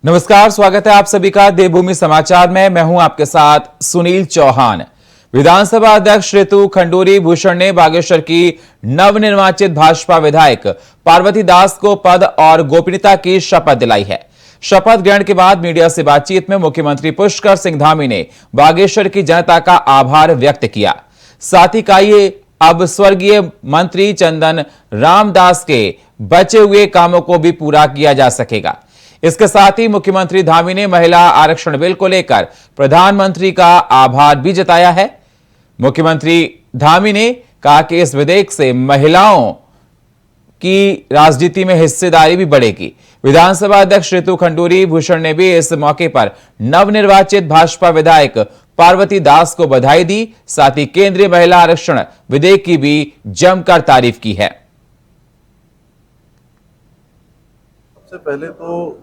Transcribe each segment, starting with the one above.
नमस्कार, स्वागत है आप सभी का देवभूमि समाचार में। मैं हूं आपके साथ सुनील चौहान। विधानसभा अध्यक्ष ऋतु खंडूरी भूषण ने बागेश्वर की नवनिर्वाचित भाजपा विधायक पार्वती दास को पद और गोपनीयता की शपथ दिलाई है। शपथ ग्रहण के बाद मीडिया से बातचीत में मुख्यमंत्री पुष्कर सिंह धामी ने बागेश्वर की जनता का आभार व्यक्त किया। साथ ही कहा, अब स्वर्गीय मंत्री चंदन रामदास के बचे हुए कामों को भी पूरा किया जा सकेगा। इसके साथ ही मुख्यमंत्री धामी ने महिला आरक्षण बिल को लेकर प्रधानमंत्री का आभार भी जताया है। मुख्यमंत्री धामी ने कहा कि इस विधेयक से महिलाओं की राजनीति में हिस्सेदारी भी बढ़ेगी। विधानसभा अध्यक्ष ऋतु खंडूरी भूषण ने भी इस मौके पर नवनिर्वाचित भाजपा विधायक पार्वती दास को बधाई दी। साथ ही केंद्रीय महिला आरक्षण विधेयक की भी जमकर तारीफ की है। सबसे पहले तो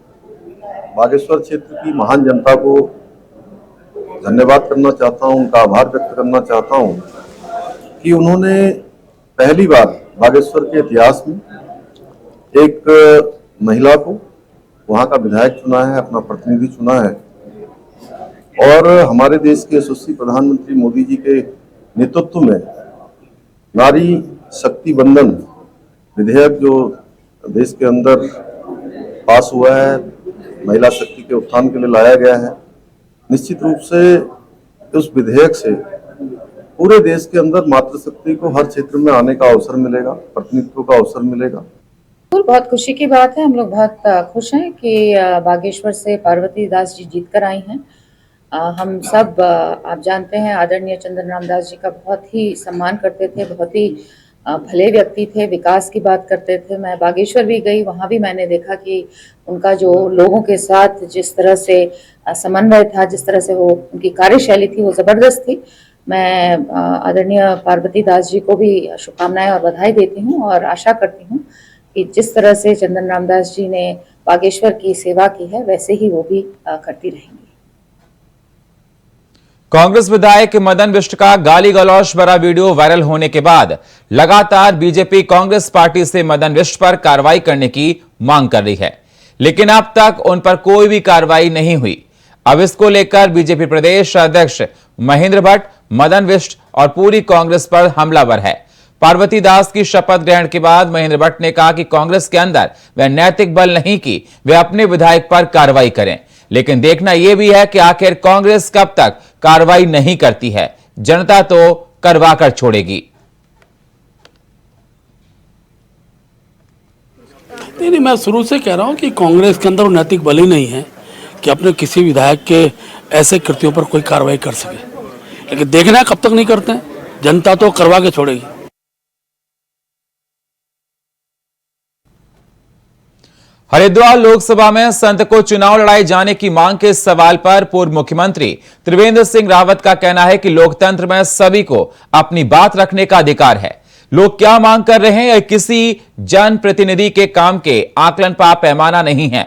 बागेश्वर क्षेत्र की महान जनता को धन्यवाद करना चाहता हूं, उनका आभार व्यक्त करना चाहता हूं कि उन्होंने पहली बार बागेश्वर के इतिहास में एक महिला को वहां का विधायक चुना है, अपना प्रतिनिधि चुना है। और हमारे देश के यशस्वी प्रधानमंत्री मोदी जी के नेतृत्व में नारी शक्ति बंधन विधेयक जो देश के अंदर पास हुआ है, महिला शक्ति के उत्थान के लिए लाया गया है। निश्चित रूप से उस विधेयक से पूरे देश के अंदर मातृशक्ति को हर क्षेत्र में आने का अवसर मिलेगा, प्रतिनिधित्व का अवसर मिलेगा। बहुत खुशी की बात है। हम लोग बहुत खुश हैं कि बागेश्वर से पार्वती दास जी जीत कर आई हैं। हम सब आप जानते हैं आदरणीय चंदन रामदास जी का बहुत ही सम्मान करते थे, बहुत ही भले व्यक्ति थे, विकास की बात करते थे। मैं बागेश्वर भी गई, वहाँ भी मैंने देखा कि उनका जो लोगों के साथ जिस तरह से समन्वय था, जिस तरह से वो उनकी कार्यशैली थी, वो ज़बरदस्त थी। मैं आदरणीय पार्वती दास जी को भी शुभकामनाएं और बधाई देती हूँ और आशा करती हूँ कि जिस तरह से चंदन रामदास जी ने बागेश्वर की सेवा की है, वैसे ही वो भी करती रहेंगी। कांग्रेस विधायक मदन बिष्ट का गाली गलौज भरा वीडियो वायरल होने के बाद लगातार बीजेपी कांग्रेस पार्टी से मदन बिष्ट पर कार्रवाई करने की मांग कर रही है, लेकिन अब तक उन पर कोई भी कार्रवाई नहीं हुई। अब इसको लेकर बीजेपी प्रदेश अध्यक्ष महेंद्र भट्ट, मदन बिष्ट और पूरी कांग्रेस पर हमलावर है। पार्वती दास की शपथ ग्रहण के बाद महेंद्र भट्ट ने कहा कि कांग्रेस के अंदर वह नैतिक बल नहीं कि वे अपने विधायक पर कार्रवाई करें, लेकिन देखना यह भी है कि आखिर कांग्रेस कब तक कार्रवाई नहीं करती है। जनता तो करवा कर छोड़ेगी। नहीं, मैं शुरू से कह रहा हूं कि कांग्रेस के अंदर नैतिक बल ही नहीं है कि अपने किसी विधायक के ऐसे कृत्यों पर कोई कार्रवाई कर सके, लेकिन देखना है कब तक नहीं करते हैं। जनता तो करवा के छोड़ेगी। हरिद्वार लोकसभा में संत को चुनाव लड़ाए जाने की मांग के सवाल पर पूर्व मुख्यमंत्री त्रिवेंद्र सिंह रावत का कहना है कि लोकतंत्र में सभी को अपनी बात रखने का अधिकार है। लोग क्या मांग कर रहे हैं, यह किसी जनप्रतिनिधि के काम के आकलन पर पैमाना नहीं है।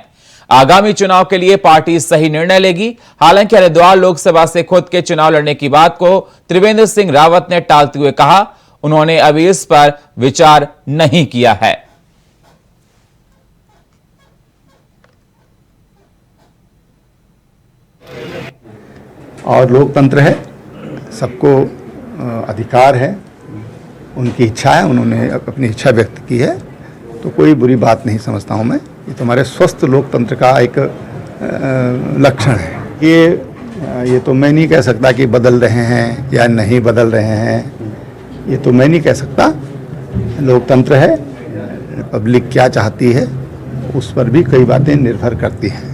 आगामी चुनाव के लिए पार्टी सही निर्णय लेगी। हालांकि हरिद्वार लोकसभा से खुद के चुनाव लड़ने की बात को त्रिवेंद्र सिंह रावत ने टालते हुए कहा, उन्होंने अभी इस पर विचार नहीं किया है। और लोकतंत्र है, सबको अधिकार है, उनकी इच्छा है, उन्होंने अपनी इच्छा व्यक्त की है, तो कोई बुरी बात नहीं समझता हूं मैं। ये तो हमारे स्वस्थ लोकतंत्र का एक लक्षण है। ये तो मैं नहीं कह सकता कि बदल रहे हैं या नहीं बदल रहे हैं, ये तो मैं नहीं कह सकता। लोकतंत्र है, पब्लिक क्या चाहती है उस पर भी कई बातें निर्भर करती हैं।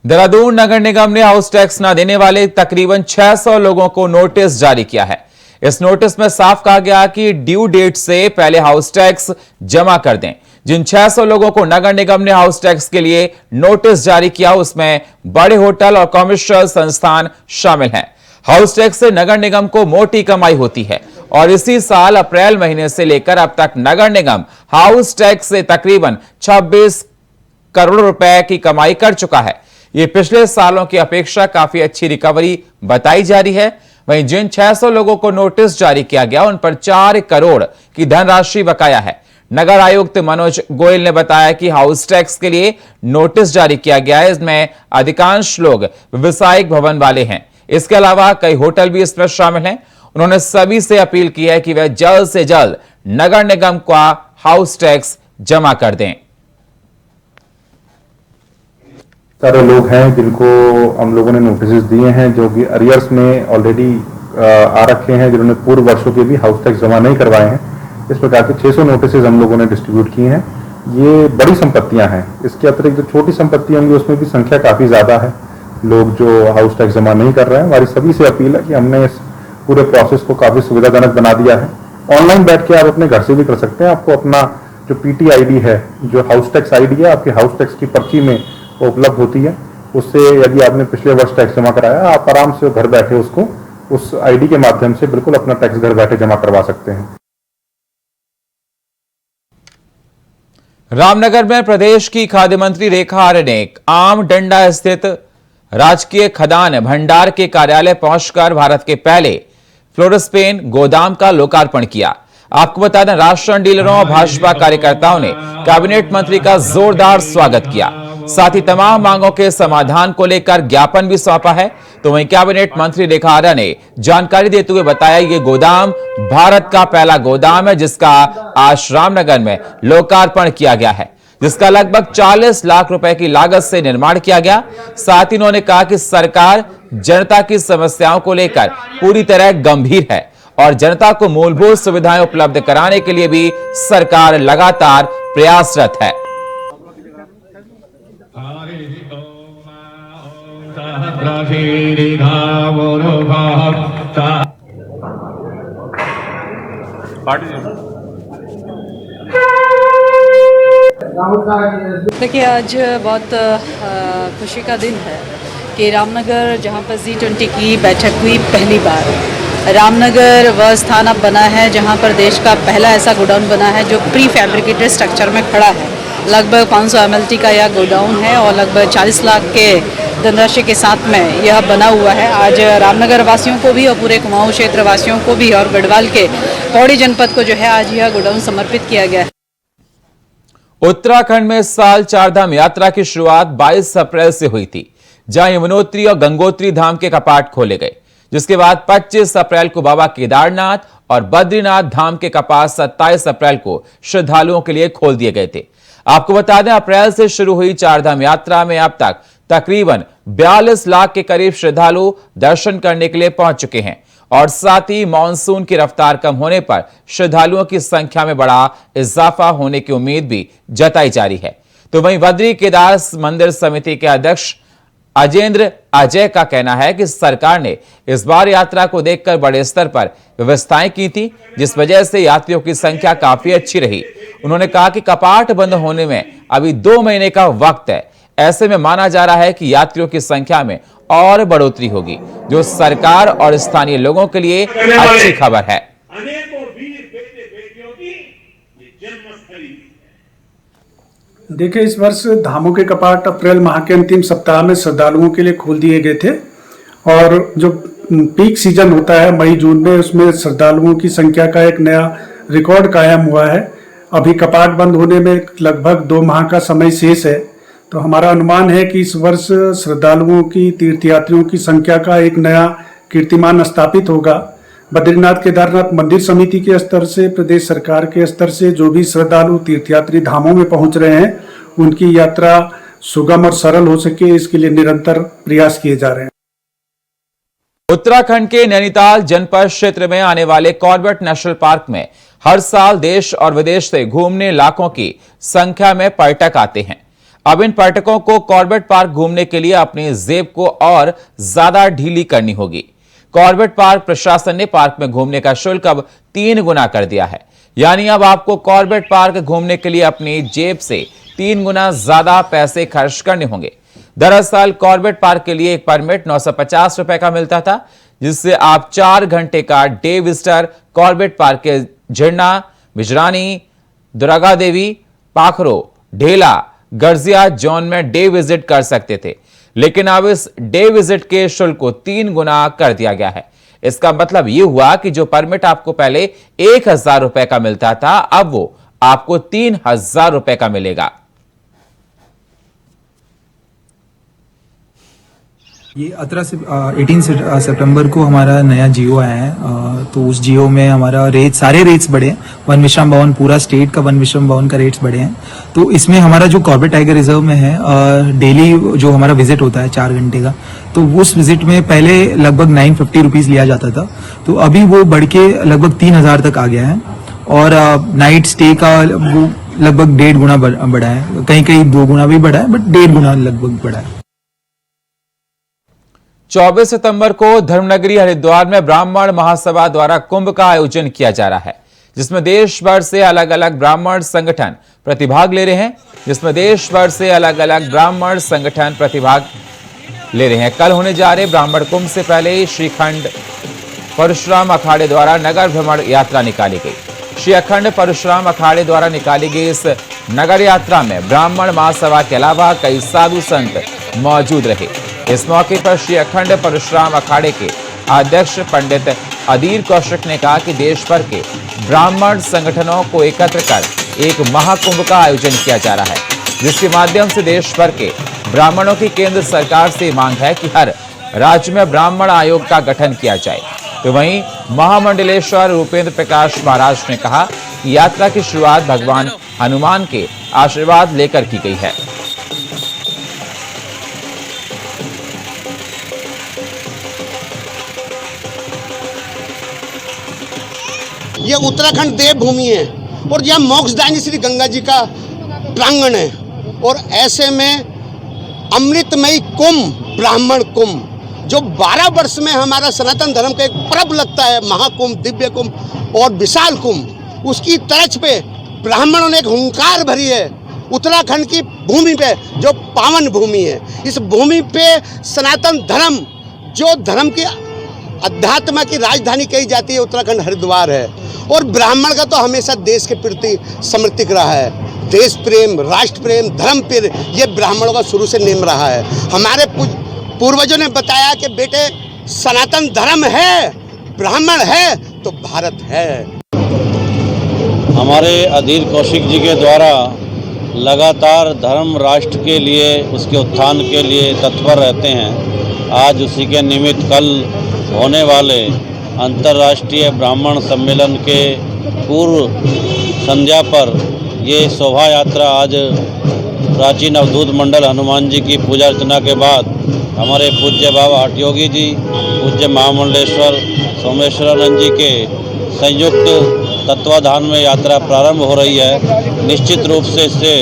देहरादून नगर निगम ने हाउस टैक्स न देने वाले तकरीबन 600 लोगों को नोटिस जारी किया है। इस नोटिस में साफ कहा गया कि ड्यू डेट से पहले हाउस टैक्स जमा कर दें। जिन 600 लोगों को नगर निगम ने हाउस टैक्स के लिए नोटिस जारी किया, उसमें बड़े होटल और कमर्शियल संस्थान शामिल हैं। हाउस टैक्स से नगर निगम को मोटी कमाई होती है और इसी साल अप्रैल महीने से लेकर अब तक नगर निगम हाउस टैक्स से तकरीबन 26 करोड़ रुपए की कमाई कर चुका है। ये पिछले सालों की अपेक्षा काफी अच्छी रिकवरी बताई जा रही है। वहीं जिन 600 लोगों को नोटिस जारी किया गया, उन पर 4 करोड़ की धनराशि बकाया है। नगर आयुक्त मनोज गोयल ने बताया कि हाउस टैक्स के लिए नोटिस जारी किया गया है। इसमें अधिकांश लोग व्यवसायिक भवन वाले हैं। इसके अलावा कई होटल भी इसमें शामिल हैं। उन्होंने सभी से अपील की है कि वे जल्द से जल्द नगर निगम का हाउस टैक्स जमा कर दें। सारे लोग हैं जिनको हम लोगों ने नोटिस दिए हैं, जो कि अरियर्स में ऑलरेडी आ रखे हैं, जिन्होंने पूर्व वर्षों के भी हाउस टैक्स जमा नहीं करवाए हैं। इस प्रकार के 600 नोटिस हम लोगों ने डिस्ट्रीब्यूट किए हैं। ये बड़ी संपत्तियां हैं। इसके अतिरिक्त जो छोटी संपत्ति होंगी उसमें भी संख्या काफ़ी ज़्यादा है। लोग जो हाउस टैक्स जमा नहीं कर रहे हैं, हमारी सभी से अपील है कि हमने इस पूरे प्रोसेस को काफ़ी सुविधाजनक बना दिया है। ऑनलाइन बैठ के आप अपने घर से भी कर सकते हैं। आपको अपना जो पीटी आईडी है, जो हाउस टैक्स आईडी है, आपके हाउस टैक्स की पर्ची में वो उपलब्ध होती है। उससे यदि आपने पिछले वर्ष टैक्स जमा कराया, आप आराम से घर बैठे उसको उस आईडी के माध्यम से बिल्कुल अपना टैक्स घर बैठे जमा करवा सकते हैं। रामनगर में प्रदेश की खाद्य मंत्री रेखा आर्य ने आम डंडा स्थित राजकीय खदान भंडार के कार्यालय पहुंचकर भारत के पहले फ्लोरोस्पेन गोदाम का लोकार्पण किया। आपको बता दें, राशन डीलरों और भाजपा कार्यकर्ताओं ने कैबिनेट मंत्री का जोरदार स्वागत किया। साथ ही तमाम मांगों के समाधान को लेकर ज्ञापन भी सौंपा है। तो वहीं कैबिनेट मंत्री रेखा आर्य ने जानकारी देते हुए बताया, ये गोदाम भारत का पहला गोदाम है जिसका आज रामनगर में लोकार्पण किया गया है, जिसका लगभग 40 लाख रुपए की लागत से निर्माण किया गया। साथ ही उन्होंने कहा कि सरकार जनता की समस्याओं को लेकर पूरी तरह गंभीर है और जनता को मूलभूत सुविधाएं उपलब्ध कराने के लिए भी सरकार लगातार प्रयासरत है। देखिए, आज बहुत खुशी का दिन है कि रामनगर, जहां पर G20 की बैठक हुई पहली बार, रामनगर वह स्थान अब बना है जहां पर देश का पहला ऐसा गोडाउन बना है जो प्री फैब्रिकेटेड स्ट्रक्चर में खड़ा है। लगभग 500 mlt का यह गोडाउन है और लगभग 40 लाख के धनराशि के साथ में यह बना हुआ है। आज रामनगर वासियों को भी और पूरे कुमाऊं क्षेत्र वासियों को भी और गढ़वाल के पौड़ी जनपद को जो है आज यह गोडाउन समर्पित किया गया है। उत्तराखंड में इस साल चारधाम यात्रा की शुरुआत 22 अप्रैल से हुई थी, जहां यमुनोत्री और गंगोत्री धाम के कपाट खोले गए, जिसके बाद 25 अप्रैल को बाबा केदारनाथ और बद्रीनाथ धाम के कपाट 27 अप्रैल को श्रद्धालुओं के लिए खोल दिए गए थे। आपको बता दें, अप्रैल से शुरू हुई चारधाम यात्रा में अब तक तकरीबन 42 लाख के करीब श्रद्धालु दर्शन करने के लिए पहुंच चुके हैं और साथ ही मानसून की रफ्तार कम होने पर श्रद्धालुओं की संख्या में बड़ा इजाफा होने की उम्मीद भी जताई जा रही है। तो वहीं बद्री केदार मंदिर समिति के अध्यक्ष अजेंद्र अजय का कहना है कि सरकार ने इस बार यात्रा को देखकर बड़े स्तर पर व्यवस्थाएं की थी, जिस वजह से यात्रियों की संख्या काफी अच्छी रही। उन्होंने कहा कि कपाट बंद होने में अभी 2 महीने का वक्त है। ऐसे में माना जा रहा है कि यात्रियों की संख्या में और बढ़ोतरी होगी, जो सरकार और स्थानीय लोगों के लिए अच्छी खबर है। देखिए, इस वर्ष धामों के कपाट अप्रैल माह के अंतिम सप्ताह में श्रद्धालुओं के लिए खोल दिए गए थे और जो पीक सीजन होता है मई जून में, उसमें श्रद्धालुओं की संख्या का एक नया रिकॉर्ड कायम हुआ है। अभी कपाट बंद होने में लगभग 2 माह का समय शेष है, तो हमारा अनुमान है कि इस वर्ष श्रद्धालुओं की, तीर्थयात्रियों की संख्या का एक नया कीर्तिमान स्थापित होगा। बद्रीनाथ केदारनाथ मंदिर समिति के स्तर से, प्रदेश सरकार के स्तर से जो भी श्रद्धालु तीर्थयात्री धामों में पहुंच रहे हैं, उनकी यात्रा सुगम और सरल हो सके, इसके लिए निरंतर प्रयास किए जा रहे हैं। उत्तराखंड के नैनीताल जनपद क्षेत्र में आने वाले कॉर्बेट नेशनल पार्क में हर साल देश और विदेश से घूमने लाखों की संख्या में पर्यटक आते हैं। अब इन पर्यटकों को कॉर्बेट पार्क घूमने के लिए अपनी जेब को और ज्यादा ढीली करनी होगी। कॉर्बेट पार्क प्रशासन ने पार्क में घूमने का शुल्क अब 3 गुना कर दिया है, यानी अब आपको कॉर्बेट पार्क घूमने के लिए अपनी जेब से 3 गुना ज्यादा पैसे खर्च करने होंगे। दरअसल कॉर्बेट पार्क के लिए एक परमिट 950 रुपए का मिलता था, जिससे आप 4 घंटे का डे विजिटर कॉर्बेट पार्क के झरना, बिजरानी, दुर्गा देवी, पाखरो, ढेला, गर्जिया जोन में डे विजिट कर सकते थे। लेकिन अब इस डे विजिट के शुल्क को 3 गुना कर दिया गया है। इसका मतलब यह हुआ कि जो परमिट आपको पहले 1000 रुपए का मिलता था, अब वो आपको 3,000 रुपए का मिलेगा। ये 18 सितंबर को हमारा नया जियो आया है, तो उस जियो में हमारा सारे रेट्स बढ़े हैं। वन विश्राम भवन, पूरा स्टेट का वन विश्राम भवन का रेट्स बढ़े हैं। तो इसमें हमारा जो कॉर्बेट टाइगर रिजर्व में है, डेली जो हमारा विजिट होता है 4 घंटे का, तो उस विजिट में पहले लगभग 950 रुपीज लिया जाता था, तो अभी वो बढ़ के लगभग 3,000 तक आ गया है। और नाइट स्टे का वो लगभग 1.5 गुना बढ़ा है, कहीं कहीं 2 गुना भी बढ़ा है, बट 1.5 गुना लगभग बढ़ा है। 24 सितंबर को धर्मनगरी हरिद्वार में ब्राह्मण महासभा द्वारा कुंभ का आयोजन किया जा रहा है, जिसमें देश भर से अलग अलग ब्राह्मण संगठन प्रतिभाग ले रहे हैं। कल होने जा रहे ब्राह्मण कुंभ से पहले श्रीखंड परशुराम अखाड़े द्वारा नगर भ्रमण यात्रा निकाली गई। श्री अखंड परशुराम अखाड़े द्वारा निकाली गई इस नगर यात्रा में ब्राह्मण महासभा के अलावा कई साधु संत मौजूद रहे। इस मौके पर श्री अखंड परशुराम अखाड़े के अध्यक्ष पंडित अधीर कौशिक ने कहा कि देश भर के ब्राह्मण संगठनों को एकत्र कर एक महाकुंभ का आयोजन किया जा रहा है, जिसके माध्यम से देश भर के ब्राह्मणों की केंद्र सरकार से मांग है कि हर राज्य में ब्राह्मण आयोग का गठन किया जाए। तो वहीं महामंडलेश्वर रूपेंद्र प्रकाश महाराज ने कहा कि यात्रा की शुरुआत भगवान हनुमान के आशीर्वाद लेकर की गई है। ये उत्तराखंड देवभूमि है और यह मोक्षदायिनी श्री गंगा जी का प्रांगण है, और ऐसे में अमृतमयी कुंभ, ब्राह्मण कुंभ, जो 12 वर्ष में हमारा सनातन धर्म का एक पर्व लगता है, महाकुंभ, दिव्य कुंभ और विशाल कुंभ, उसकी तर्ज पे ब्राह्मणों ने एक हुंकार भरी है उत्तराखंड की भूमि पे, जो पावन भूमि है। इस भूमि पे सनातन धर्म, जो धर्म की अध्यात्म की राजधानी कही जाती है, उत्तराखंड हरिद्वार है। और ब्राह्मण का तो हमेशा देश के प्रति समर्पित रहा है। देश प्रेम, राष्ट्र प्रेम, धर्म प्रेम, ये ब्राह्मणों का शुरू से नेम रहा है। हमारे पूर्वजों ने बताया कि बेटे सनातन धर्म है, ब्राह्मण है तो भारत है। हमारे अधीर कौशिक जी के द्वारा लगातार धर्म राष्ट्र के लिए, उसके उत्थान के लिए तत्पर रहते हैं। आज उसी के निमित्त कल होने वाले अंतर्राष्ट्रीय ब्राह्मण सम्मेलन के पूर्व संध्या पर ये शोभा यात्रा आज प्राचीन अवधूत मंडल हनुमान जी की पूजा अर्चना के बाद हमारे पूज्य बाबा हठयोगी जी, पूज्य महामंडलेश्वर सोमेश्वरानंद जी के संयुक्त तत्वाधान में यात्रा प्रारंभ हो रही है। निश्चित रूप से इससे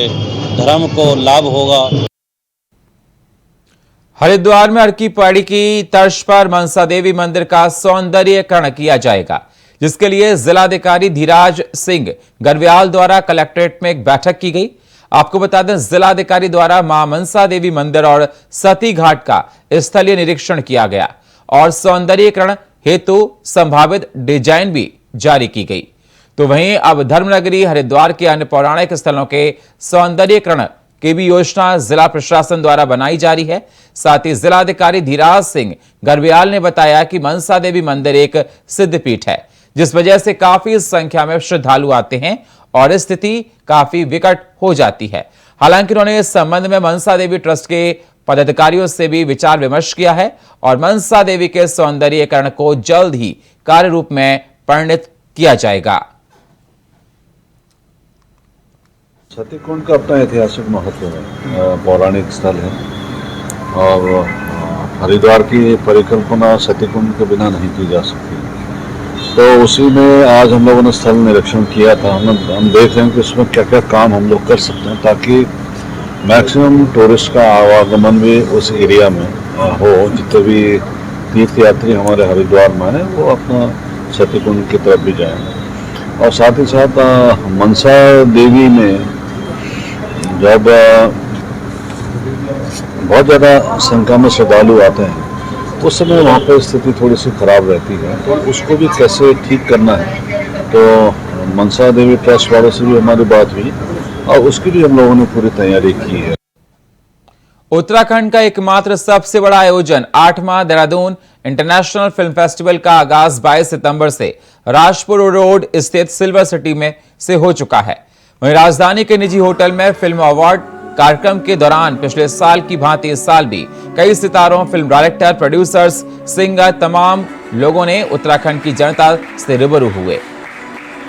धर्म को लाभ होगा। हरिद्वार में अर्की पौड़ी की तर्ज पर मनसा देवी मंदिर का सौंदर्यीकरण किया जाएगा, जिसके लिए जिलाधिकारी धीराज सिंह गर्व्याल द्वारा कलेक्ट्रेट में एक बैठक की गई। आपको बता दें, जिलाधिकारी द्वारा मां मनसा देवी मंदिर और सती घाट का स्थलीय निरीक्षण किया गया और सौंदर्यीकरण हेतु संभावित डिजाइन भी जारी की गई। तो वहीं अब धर्मनगरी हरिद्वार के अन्य पौराणिक स्थलों के सौंदर्यीकरण की भी योजना जिला प्रशासन द्वारा बनाई जा रही है। साथ ही जिलाधिकारी धीराज सिंह गर्व्याल ने बताया कि मनसा देवी मंदिर एक सिद्धपीठ है, जिस वजह से काफी संख्या में श्रद्धालु आते हैं और स्थिति काफी विकट हो जाती है। हालांकि उन्होंने इस संबंध में मनसा देवी ट्रस्ट के पदाधिकारियों से भी विचार विमर्श किया है और मनसा देवी के सौंदर्यीकरण को जल्द ही कार्य रूप में परिणत किया जाएगा। सतीकुंड का अपना ऐतिहासिक महत्व है, पौराणिक स्थल है और हरिद्वार की परिकल्पना सतीकुंड के बिना नहीं की जा सकती। तो उसी में आज हम लोगों ने स्थल निरीक्षण किया था। हम देख रहे हैं कि उसमें क्या क्या काम हम लोग कर सकते हैं ताकि मैक्सिमम टूरिस्ट का आवागमन भी उस एरिया में हो। जितने भी तीर्थ यात्री हमारे हरिद्वार में हैं वो अपना सतीकुंड की तरफ भी जाएं। और साथ ही साथ मनसा देवी में जब बहुत ज़्यादा संख्या में श्रद्धालु आते हैं उस समय वहाँ पर स्थिति थोड़ी सी खराब रहती है, तो उसको भी कैसे ठीक करना है। तो मनसा देवी ट्रस्ट वालों से भी हमारी बात हुई और उसकी भी हम लोगों ने पूरी तैयारी की है। उत्तराखंड का एकमात्र सबसे बड़ा आयोजन 8वां देहरादून इंटरनेशनल फिल्म फेस्टिवल का आगाज 22 सितंबर से राजपुर रोड स्थित सिल्वर सिटी में से हो चुका है। वहीं राजधानी के निजी होटल में फिल्म अवार्ड कार्यक्रम के दौरान पिछले साल की भांति इस साल भी कई सितारों, फिल्म डायरेक्टर, प्रोड्यूसर्स, सिंगर, तमाम लोगों ने उत्तराखंड की जनता से रूबरू हुए।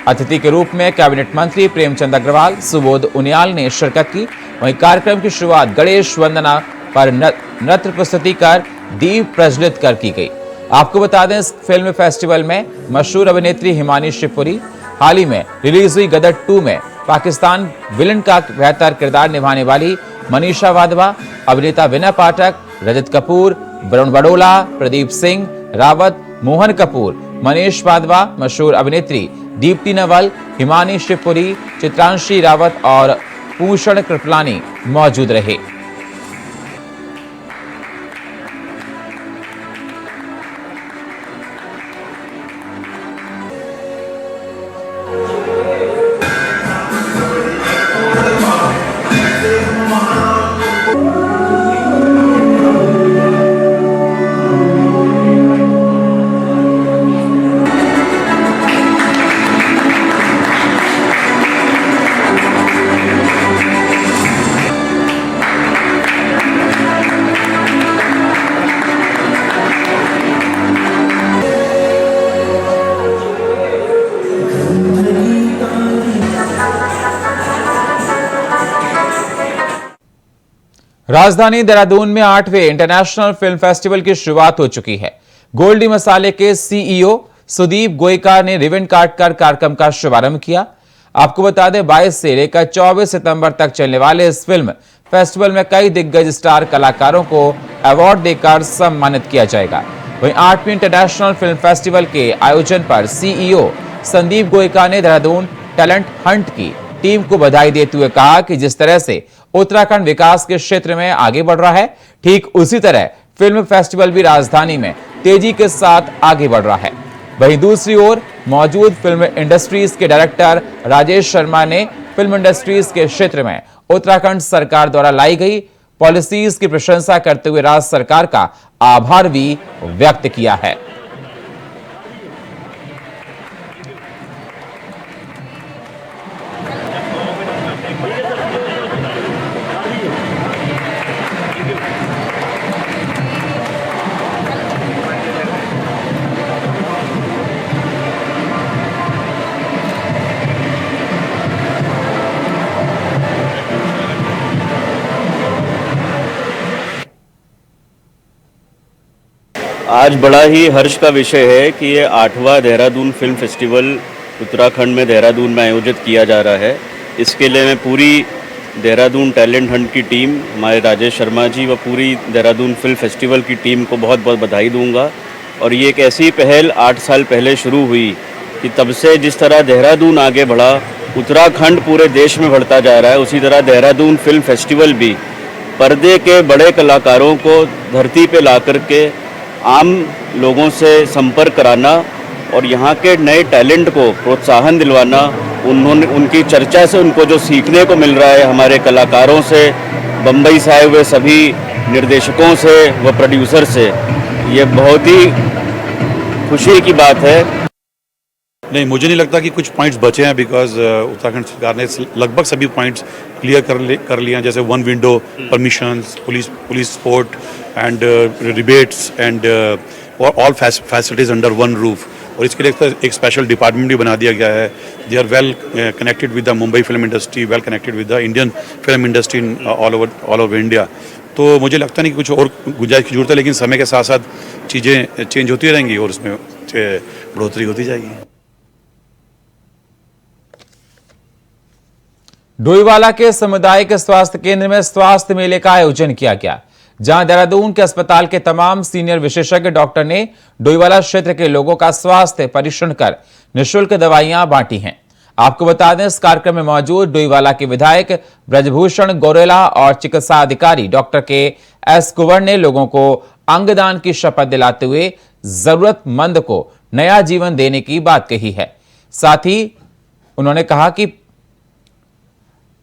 अतिथि के रूप में कैबिनेट मंत्री प्रेमचंद अग्रवाल, सुबोध उनियाल ने शिरकत की। वहीं कार्यक्रम की शुरुआत गणेश वंदना पर नृत्य प्रस्तुति कर दीप प्रज्वलित कर की गई। आपको बता दें, इस फिल्म फेस्टिवल में मशहूर अभिनेत्री हिमानी शिवपुरी, हाल ही में रिलीज हुई गदर 2 में पाकिस्तान विलन का बेहतर किरदार निभाने वाली मनीषा वाधवा, अभिनेता विनय पाठक, रजत कपूर, वरुण बड़ोला, प्रदीप सिंह रावत, मोहन कपूर, मनीष वाधवा, मशहूर अभिनेत्री दीप्ति नवल, हिमानी शिवपुरी, चित्रांशी रावत और भूषण कृपलानी मौजूद रहे। राजधानी देहरादून में 8वें इंटरनेशनल फिल्म फेस्टिवल की शुरुआत हो चुकी है। गोल्डी मसाले के सीईओ सुदीप गोयकार ने रिबन काटकर कार्यक्रम का शुभारंभ किया। आपको बता दें, 22 से लेकर 24 सितंबर तक चलने वाले इस फिल्म फेस्टिवल में कई दिग्गज स्टार कलाकारों को अवार्ड देकर सम्मानित किया जाएगा। वहीं 8वीं इंटरनेशनल फिल्म फेस्टिवल के आयोजन पर सीईओ संदीप गोयकार ने देहरादून टैलेंट हंट की टीम को बधाई देते हुए कहा कि जिस तरह से उत्तराखंड विकास के क्षेत्र में आगे बढ़ रहा है, ठीक उसी तरह फिल्म फेस्टिवल भी राजधानी में तेजी के साथ आगे बढ़ रहा है। वहीं दूसरी ओर मौजूद फिल्म इंडस्ट्रीज के डायरेक्टर राजेश शर्मा ने फिल्म इंडस्ट्रीज के क्षेत्र में उत्तराखंड सरकार द्वारा लाई गई पॉलिसीज की प्रशंसा करते हुए राज्य सरकार का आभार भी व्यक्त किया है। आज बड़ा ही हर्ष का विषय है कि ये 8वां देहरादून फिल्म फेस्टिवल उत्तराखंड में देहरादून में आयोजित किया जा रहा है। इसके लिए मैं पूरी देहरादून टैलेंट हंट की टीम, हमारे राजेश शर्मा जी व पूरी देहरादून फिल्म फेस्टिवल की टीम को बहुत बहुत बधाई दूंगा। और ये एक ऐसी पहल 8 साल पहले शुरू हुई कि तब से जिस तरह देहरादून आगे बढ़ा, उत्तराखंड पूरे देश में बढ़ता जा रहा है। उसी तरह देहरादून फिल्म फेस्टिवल भी पर्दे के बड़े कलाकारों को धरती पे ला करके आम लोगों से संपर्क कराना और यहाँ के नए टैलेंट को प्रोत्साहन दिलवाना, उनकी चर्चा से उनको जो सीखने को मिल रहा है हमारे कलाकारों से, बम्बई से आए हुए सभी निर्देशकों से व प्रोड्यूसर से, ये बहुत ही खुशी की बात है। नहीं, मुझे नहीं लगता कि कुछ पॉइंट्स बचे हैं, बिकॉज उत्तराखंड सरकार ने लगभग सभी पॉइंट्स क्लियर कर लिए हैं, जैसे 1 window, permissions, police support and rebates and all facilities under 1 roof. और इसके लिए एक स्पेशल डिपार्टमेंट भी बना दिया गया है। They are well connected with the Mumbai film industry, well connected with the Indian film industry all over India. तो मुझे लगता नहीं कि कुछ और गुंजाइश की जरूरत है, लेकिन समय के साथ साथ चीज़ें चेंज होती रहेंगी और उसमें बढ़ोतरी होती जाएगी। डोईवाला के सामुदायिक स्वास्थ्य केंद्र में स्वास्थ्य मेले का आयोजन किया गया, जहां देहरादून के अस्पताल के तमाम सीनियर विशेषज्ञ डॉक्टर ने डोईवाला क्षेत्र के लोगों का स्वास्थ्य परीक्षण कर निःशुल्क दवाइयां बांटी हैं। आपको बता दें, इस कार्यक्रम में मौजूद डोईवाला के विधायक ब्रजभूषण गौरेला और चिकित्सा अधिकारी डॉक्टर के एस कुंवर ने लोगों को अंगदान की शपथ दिलाते हुए जरूरतमंद को नया जीवन देने की बात कही है। साथ ही उन्होंने कहा कि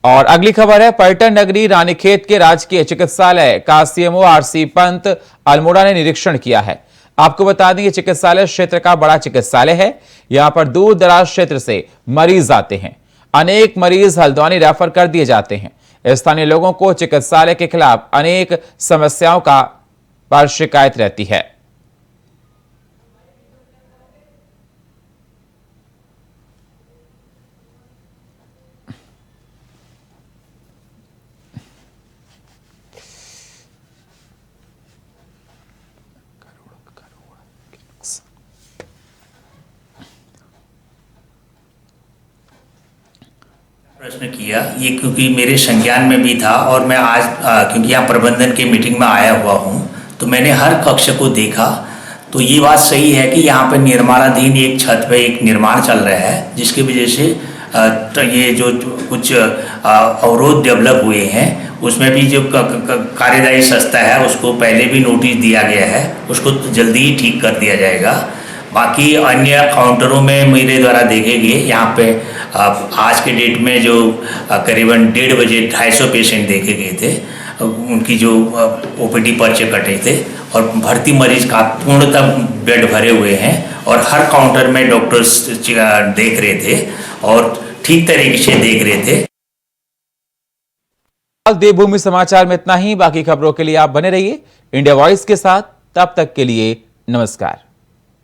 और अगली खबर है, पर्यटन नगरी रानीखेत के राजकीय चिकित्सालय का सीएमओ आरसी पंत अल्मोड़ा ने निरीक्षण किया है। आपको बता दें, ये चिकित्सालय क्षेत्र का बड़ा चिकित्सालय है। यहां पर दूर दराज क्षेत्र से मरीज आते हैं। अनेक मरीज हल्द्वानी रेफर कर दिए जाते हैं। स्थानीय लोगों को चिकित्सालय के खिलाफ अनेक समस्याओं पर शिकायत रहती है। प्रश्न किया ये क्योंकि मेरे संज्ञान में भी था और मैं आज क्योंकि यहाँ प्रबंधन के मीटिंग में आया हुआ हूँ तो मैंने हर कक्ष को देखा। तो ये बात सही है कि यहाँ पे निर्माणाधीन एक छत पे एक निर्माण चल रहा है जिसकी वजह से ये जो कुछ अवरोध डेवलप हुए हैं उसमें भी जो कार्यदायी संस्था है उसको पहले भी नोटिस दिया गया है, उसको जल्दी ही ठीक कर दिया जाएगा। बाकी अन्य काउंटरों में मेरे द्वारा देखे गए यहाँ पे आज के डेट में जो करीबन 1:30 बजे 250 पेशेंट देखे गए थे, उनकी जो ओपीडी पर्चे कटे थे और भर्ती मरीज का पूर्णतः बेड भरे हुए हैं और हर काउंटर में डॉक्टर्स देख रहे थे और ठीक तरीके से देख रहे थे। देवभूमि समाचार में इतना ही। बाकी खबरों के लिए आप बने रहिए इंडिया वॉइस के साथ। तब तक के लिए नमस्कार।